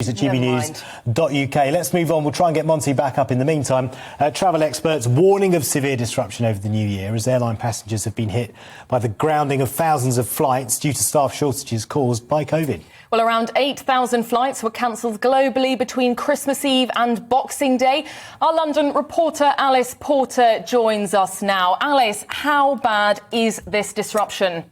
At GBNews.uk. Let's move on. We'll try and get Monty back up in the meantime. Travel experts warning of severe disruption over the new year as airline passengers have been hit by the grounding of thousands of flights due to staff shortages caused by COVID. Well, around 8,000 flights were cancelled globally between Christmas Eve and Boxing Day. Our London reporter Alice Porter joins us now. Alice, how bad is this disruption?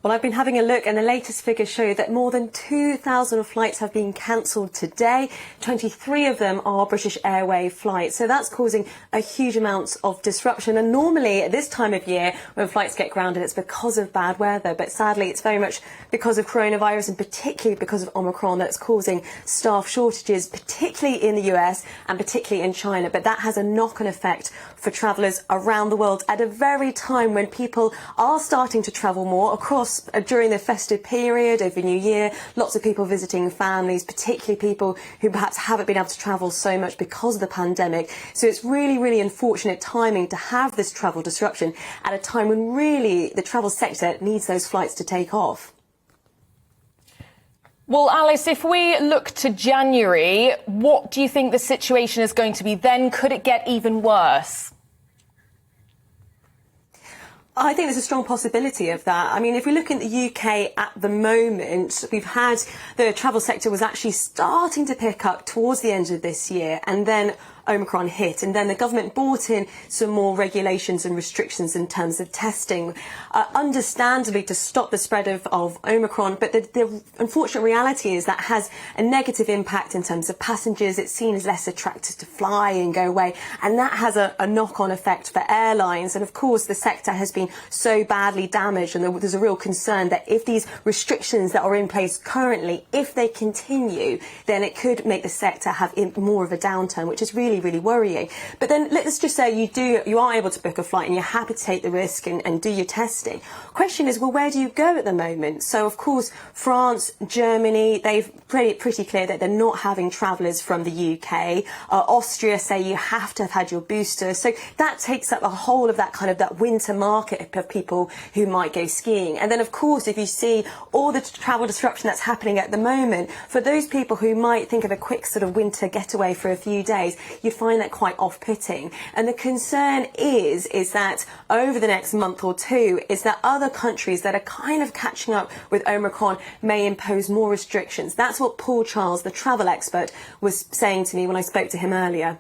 Well, I've been having a look and the latest figures show that more than 2,000 flights have been cancelled today. 23 of them are British Airways flights. So that's causing a huge amount of disruption. And normally at this time of year, when flights get grounded, it's because of bad weather. But sadly, it's very much because of coronavirus and particularly because of Omicron that's causing staff shortages, particularly in the US and particularly in China. But that has a knock-on effect for travellers around the world at a very time when people are starting to travel more across during the festive period over New Year. Lots of people visiting families, particularly people who perhaps haven't been able to travel so much because of the pandemic. So it's really, really unfortunate timing to have this travel disruption at a time when really the travel sector needs those flights to take off. Well, Alice, if we look to January, what do you think the situation is going to be then? Could it get even worse? I think there's a strong possibility of that. I mean, if we look in the UK at the moment, we've had the travel sector was actually starting to pick up towards the end of this year, and then Omicron hit, and then the government brought in some more regulations and restrictions in terms of testing, understandably to stop the spread of Omicron. But the unfortunate reality is that has a negative impact in terms of passengers. It's seen as less attractive to fly and go away, and that has a knock-on effect for airlines. And of course, the sector has been so badly damaged, and there's a real concern that if these restrictions that are in place currently, if they continue, then it could make the sector have more of a downturn, which is really worrying. But then let's just say you are able to book a flight and you're happy to take the risk and do your testing. Question is, well, where do you go at the moment? So of course, France, Germany, they've pretty clear that they're not having travellers from the UK. Austria say you have to have had your booster. So that takes up a whole of that winter market of people who might go skiing. And then of course, if you see all the travel disruption that's happening at the moment, for those people who might think of a quick sort of winter getaway for a few days, you find that quite off-putting. And the concern is that over the next month or two is that other countries that are kind of catching up with Omicron may impose more restrictions. That's what Paul Charles, the travel expert, was saying to me when I spoke to him earlier.